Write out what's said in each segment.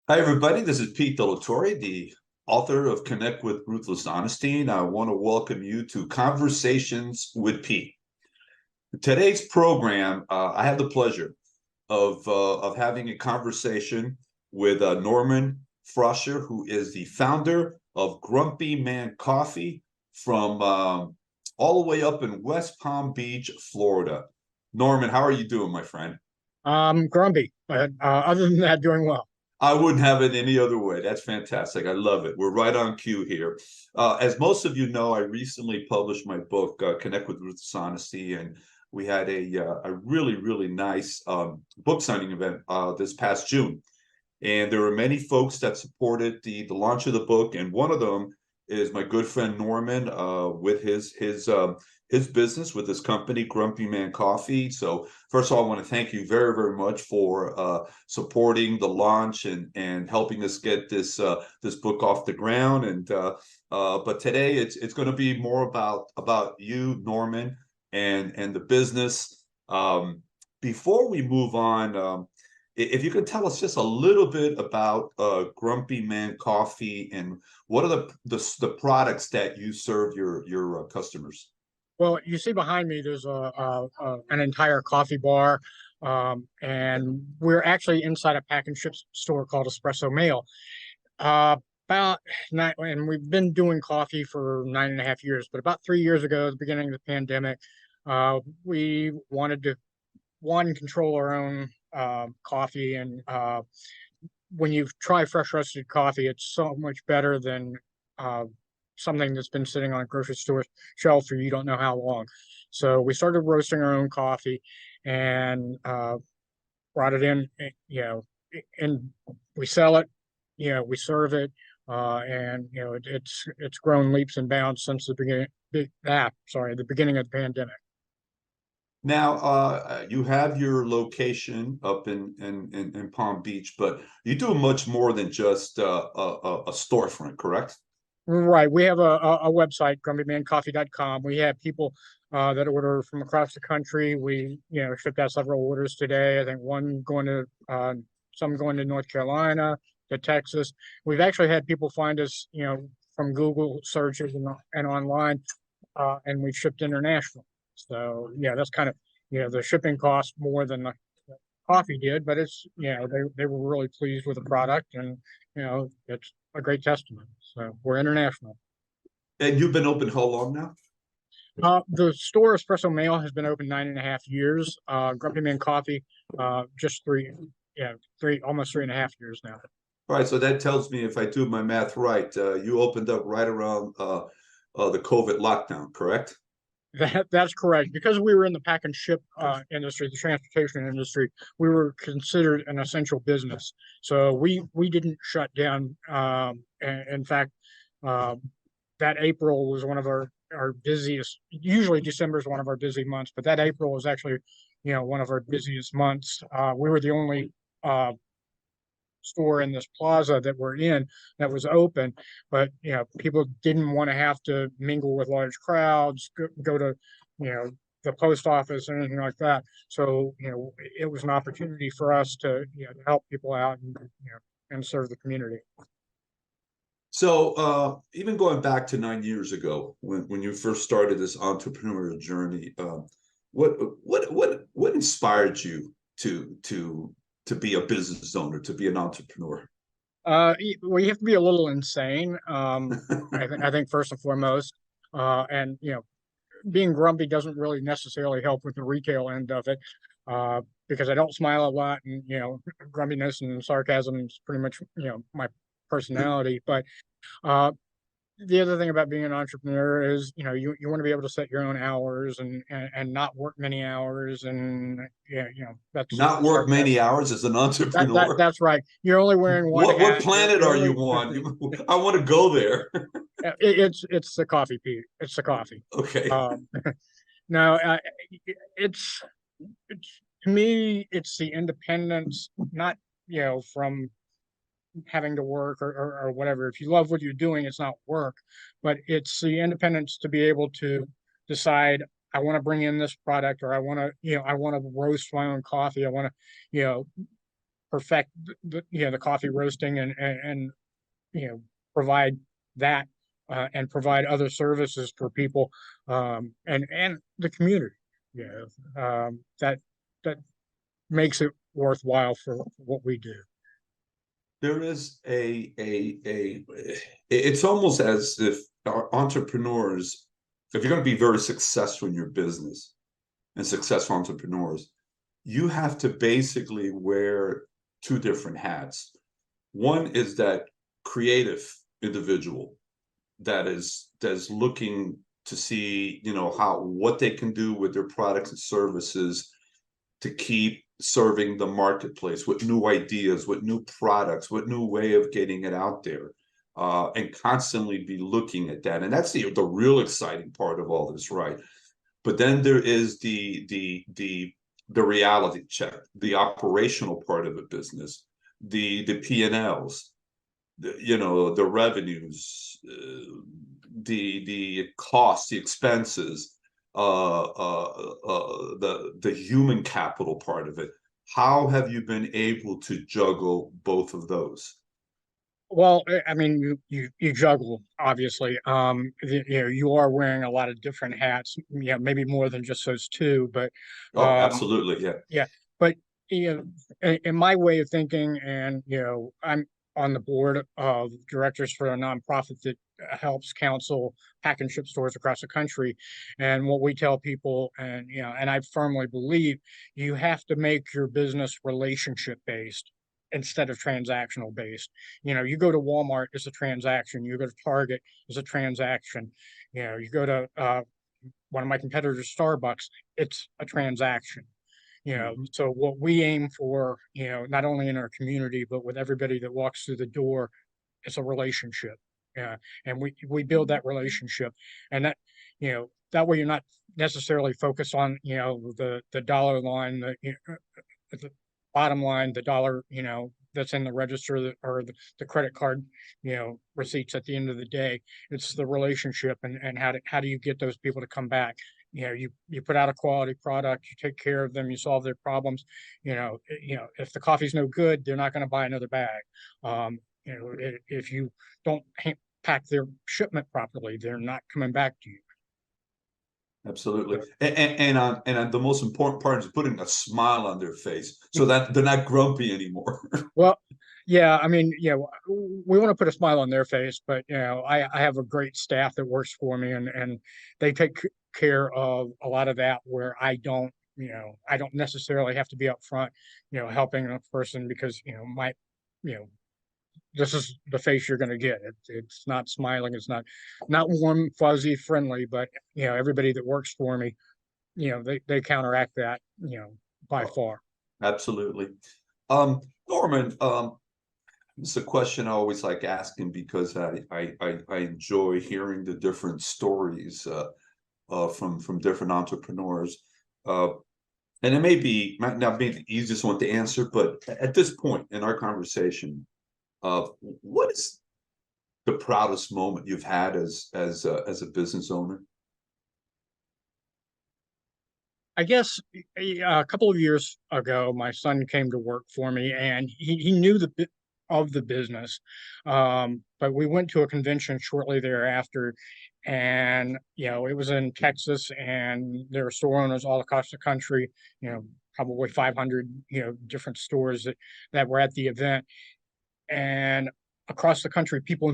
Hi, everybody. This is Pete De La Torre, the author of Connect with Ruthless Honesty, and I want to welcome you to Conversations with Pete. Today's program, I have the pleasure of having a conversation with Norman Froscher, who is the founder of GrumpyMan Coffee from all the way up in West Palm Beach, Florida. Norman, how are you doing, my friend? Grumpy, but other than that, doing well. I wouldn't have it any other way. That's fantastic. I love it. We're right on cue here. As most of you know, I recently published my book, Connect with Ruthless Honesty, and we had a really, really nice book signing event this past June. And there were many folks that supported the launch of the book, and one of them is my good friend Norman with his business with his company GrumpyMan Coffee. So first of all, I want to thank you very very much for supporting the launch and helping us get this book off the ground. But today it's going to be more about you, Norman, and the business. Before we move on. If you could tell us just a little bit about GrumpyMan Coffee and what are the products that you serve your customers? Well, you see behind me, there's an entire coffee bar, and we're actually inside a pack and ship store called Espresso Mail. About nine, and we've been doing coffee for 9.5 years, but about 3 years ago, at the beginning of the pandemic, we wanted to control our own coffee, and when you try fresh roasted coffee, it's so much better than uh, something that's been sitting on a grocery store shelf for you don't know how long. So we started roasting our own coffee and brought it in, and we sell it, we serve it, and it's grown leaps and bounds since the beginning of the pandemic. Now, you have your location up in Palm Beach, but you do much more than just a storefront, correct? Right. We have a website, grumpymancoffee.com. We have people that order from across the country. We, shipped out several orders today. I think some going to North Carolina, to Texas. We've actually had people find us, from Google searches and online, and we've shipped international. So yeah, that's kind of, the shipping costs more than the coffee did, but they were really pleased with the product, and it's a great testament. So we're international. And you've been open how long now? The store Espresso Mail has been open 9.5 years. Grumpy Man Coffee, just almost 3.5 years now. All right, so that tells me if I do my math right, you opened up right around the COVID lockdown, correct? That's correct. Because we were in the pack and ship industry, the transportation industry, we were considered an essential business. So we didn't shut down. In fact, uh, that April was one of our busiest. Usually December is one of our busy months, but that April was actually, one of our busiest months. We were the only store in this plaza that we're in that was open, but people didn't want to have to mingle with large crowds, go to the post office or anything like that. So it was an opportunity for us to to help people out and and serve the community. So even going back to 9 years ago, when you first started this entrepreneurial journey, what inspired you to be a business owner, to be an entrepreneur? Well, you have to be a little insane. I think first and foremost, and being grumpy doesn't really necessarily help with the retail end of it, because I don't smile a lot, and grumpiness and sarcasm is pretty much my personality. But uh, the other thing about being an entrepreneur is you want to be able to set your own hours and not work many hours, and that's Not work many hours as an entrepreneur. that's right. You're only wearing one What hat. planet You're are only you on? I want to go there. it's the coffee, Pete. It's the coffee. Okay. Um, no, it's it's to me, it's the independence, not from having to work or whatever. If you love what you're doing, it's not work, but it's the independence to be able to decide, I want to bring in this product, or I want to roast my own coffee. I want to, perfect the coffee roasting and provide that and provide other services for people and the community. That that makes it worthwhile for what we do. There is it's almost as if our entrepreneurs, if you're going to be very successful in your business and successful entrepreneurs, you have to basically wear two different hats. One is that creative individual that's looking to see, what they can do with their products and services to keep serving the marketplace with new ideas, with new products, with new way of getting it out there, and constantly be looking at that. And that's the real exciting part of all this, right? But then there is the reality check, the operational part of the business, the P&Ls, the revenues, the costs, the expenses, the human capital part of it. How have you been able to juggle both of those? Well, I mean, you juggle, obviously. You are wearing a lot of different hats. Yeah, maybe more than just those two, but Oh, um, absolutely, yeah. yeah. But in my way of thinking, and I'm on the board of directors for a nonprofit that helps counsel pack and ship stores across the country. And what we tell people, and I firmly believe, you have to make your business relationship based instead of transactional based. You go to Walmart, it's a transaction. You go to Target, it's a transaction. You go to one of my competitors, Starbucks, it's a transaction. So what we aim for, not only in our community, but with everybody that walks through the door, it's a relationship. Yeah. And we build that relationship, and that way you're not necessarily focused on, the dollar line, the bottom line, the dollar, that's in the register or the credit card, receipts at the end of the day. It's the relationship and how do you get those people to come back? You put out a quality product, you take care of them, you solve their problems. If the coffee's no good, they're not going to buy another bag. If you don't pack their shipment properly, they're not coming back to you. Absolutely. And the most important part is putting a smile on their face so that they're not grumpy anymore. Well, yeah, I mean, we want to put a smile on their face, but I have a great staff that works for me, and they take care of a lot of that where I don't necessarily have to be up front, helping a person because you know, this is the face you're going to get. It's not smiling. It's not warm, fuzzy, friendly, but everybody that works for me, they counteract that, by far. Absolutely. Norman, it's a question I always like asking because I enjoy hearing the different stories from different entrepreneurs. And it might not be the easiest one to answer, but at this point in our conversation, what is the proudest moment you've had as a business owner? I guess a couple of years ago, my son came to work for me, and he knew the bit of the business. But we went to a convention shortly thereafter, and it was in Texas, and there were store owners all across the country. Probably 500 different stores that were at the event, and across the country, people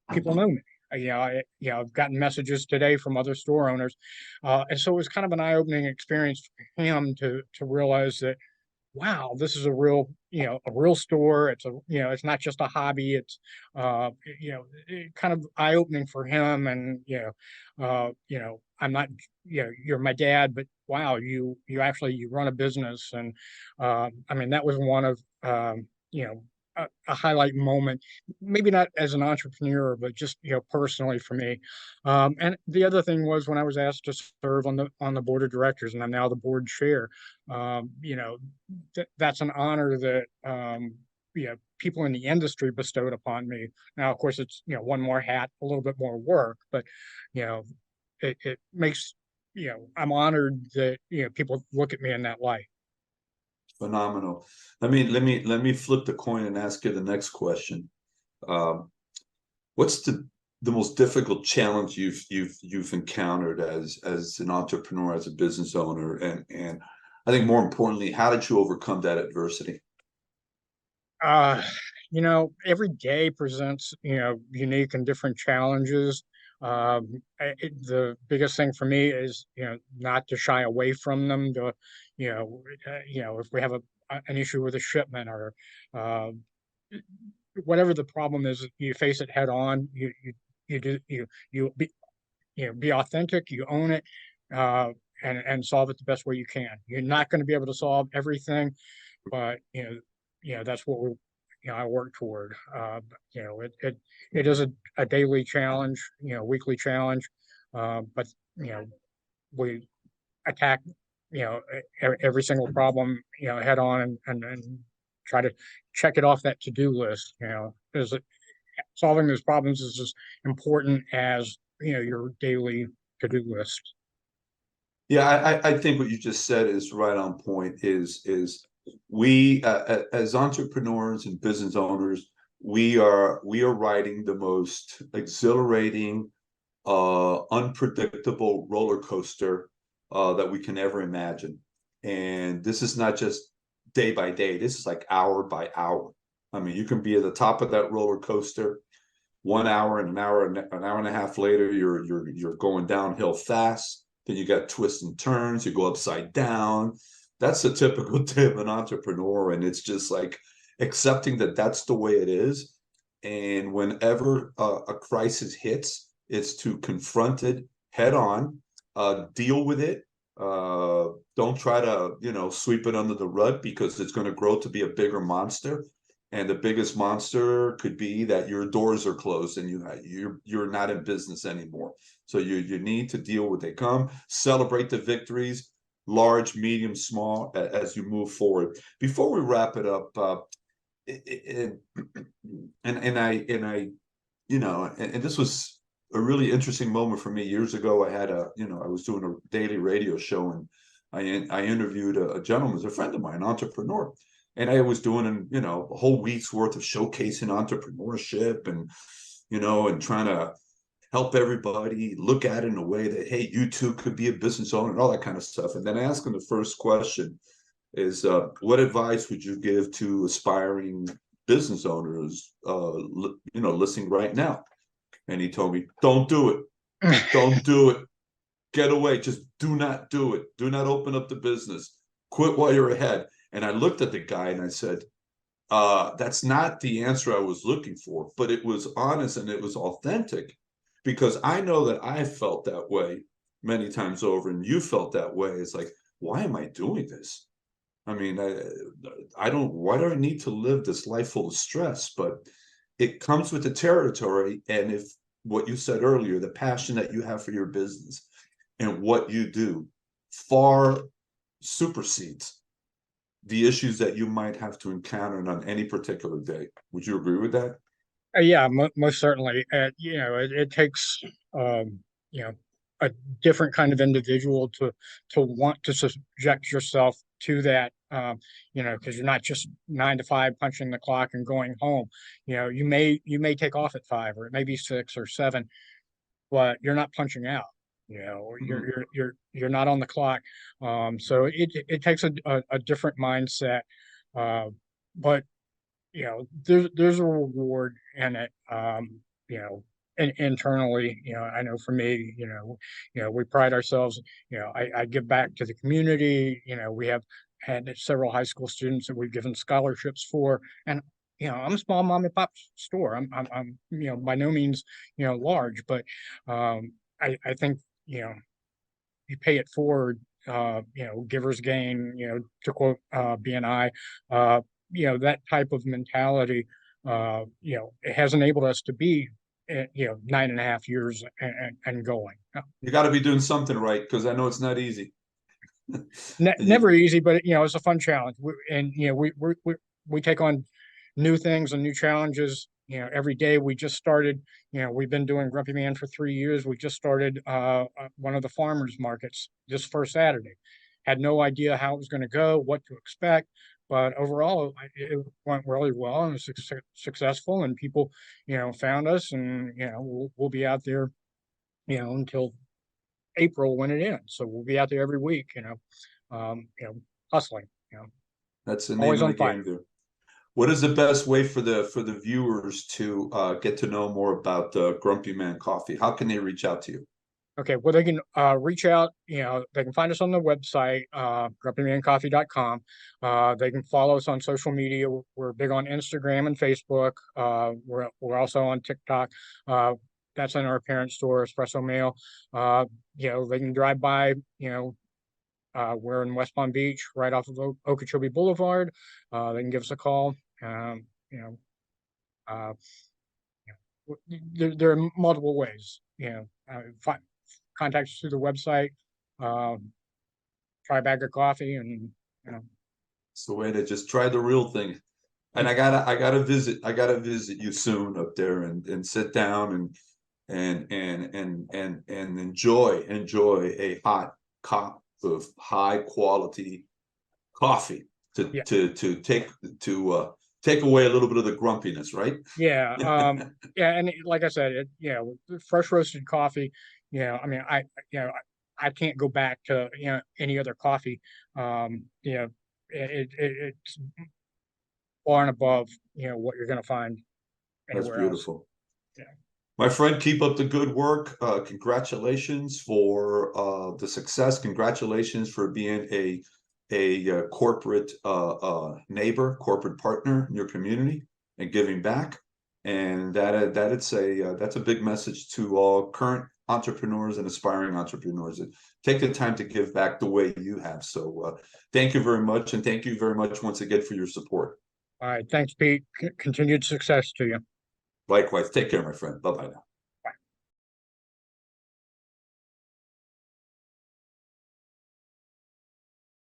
know me. I've gotten messages today from other store owners, and so it was kind of an eye-opening experience for him to realize that, wow, this is a real store. It's not just a hobby. It's kind of eye-opening for him. And I'm not, you're my dad, but wow, you actually you run a business. And I mean, that was one of a highlight moment, maybe not as an entrepreneur, but just personally for me. And the other thing was when I was asked to serve on the board of directors, and I'm now the board chair. That's an honor that people in the industry bestowed upon me. Now, of course, it's one more hat, a little bit more work, but you know it makes I'm honored that people look at me in that light. Phenomenal. Let me flip the coin and ask you the next question. Um, what's the most difficult challenge you've encountered as an entrepreneur, as a business owner, and I think more importantly, how did you overcome that adversity? Uh, every day presents, unique and different challenges. The biggest thing for me is, not to shy away from them. If we have an issue with a shipment or uh, whatever the problem is, you face it head on. You do be authentic. You own it, uh, and solve it the best way you can. You're not going to be able to solve everything, but that's what I work toward. It is a daily challenge, weekly challenge, but you know we attack every single problem head on, and try to check it off that to-do list. Is it solving those problems is as important as your daily to-do list. Yeah, I think what you just said is right on point. Is we as entrepreneurs and business owners, we are riding the most exhilarating, unpredictable roller coaster that we can ever imagine. And this is not just day by day. This is like hour by hour. I mean, you can be at the top of that roller coaster 1 hour, and an hour and a half later, you're going downhill fast. Then you got twists and turns. You go upside down. That's the typical day of an entrepreneur, and it's just like accepting that that's the way it is. And whenever a crisis hits, it's to confront it head on, deal with it. Don't try to sweep it under the rug, because it's going to grow to be a bigger monster, and the biggest monster could be that your doors are closed and you're not in business anymore. So you need to deal with they come, celebrate the victories, large, medium, small, as you move forward. Before we wrap it up, and I and this was a really interesting moment for me years ago. I was doing a daily radio show, and I interviewed a gentleman, who's a friend of mine, an entrepreneur, and I was doing a whole week's worth of showcasing entrepreneurship, and trying to help everybody look at it in a way that, hey, you too could be a business owner and all that kind of stuff. And then I asked him the first question is, what advice would you give to aspiring business owners, listening right now? And he told me, don't do it. Don't do it. Get away. Just do not do it. Do not open up the business. Quit while you're ahead. And I looked at the guy and I said, that's not the answer I was looking for, but it was honest and it was authentic, because I know that I felt that way many times over, and you felt that way. It's like, why am I doing this? I mean, I don't, why do I need to live this life full of stress? But it comes with the territory. And if what you said earlier, the passion that you have for your business and what you do far supersedes the issues that you might have to encounter on any particular day. Would you agree with that? Yeah, most certainly. It takes you know a different kind of individual to want to subject yourself to that. Because you're not just 9 to 5 punching the clock and going home. You may take off at 5, or it may be 6 or 7, but you're not punching out. Mm-hmm. You're not on the clock. So it takes a different mindset. But there's a reward in it. And internally, I know for me, we pride ourselves. I give back to the community. We have had several high school students that we've given scholarships for, and I'm a small mom and pop store. I'm by no means large, but I think you pay it forward. Givers gain. To quote BNI, that type of mentality, it has enabled us to be, 9.5 years and going. You got to be doing something right, because I know it's not easy. Never easy, but it's a fun challenge. We take on new things and new challenges. Every day. We just started. We've been doing GrumpyMan for 3 years. We just started one of the farmers markets this first Saturday. had no idea how it was going to go, what to expect. But overall, it went really well and was successful. And people, found us, and we'll be out there, until April when it ends. So we'll be out there every week, hustling, That's the name always of the on fire. game there. What is the best way for the viewers to get to know more about Grumpy Man Coffee? How can they reach out to you? Okay, well, they can reach out, they can find us on the website, grumpymancoffee.com. They can follow us on social media. We're big on Instagram and Facebook. We're also on TikTok. That's in our parent store, Espresso Mail. They can drive by, we're in West Palm Beach, right off of Okeechobee Boulevard. They can give us a call. Uh, there are multiple ways, contact us through the website, try a bag of coffee, and you know. It's the way to just try the real thing. And I gotta visit you soon up there and sit down and enjoy a hot cup of high quality coffee to Yeah, to to take take away a little bit of the grumpiness, right? yeah, yeah, and like I said, fresh roasted coffee. I mean, I can't go back to any other coffee. It's far and above what you're going to find That's anywhere else. beautiful. Yeah. My friend, keep up the good work. Congratulations for the success. Congratulations for being a corporate neighbor, corporate partner in your community and giving back. And that's a big message to all current entrepreneurs and aspiring entrepreneurs that take the time to give back the way you have. So thank you very much, and thank you very much once again for your support. All right, thanks, Pete. Continued success to you. Likewise, take care, my friend. Bye bye now.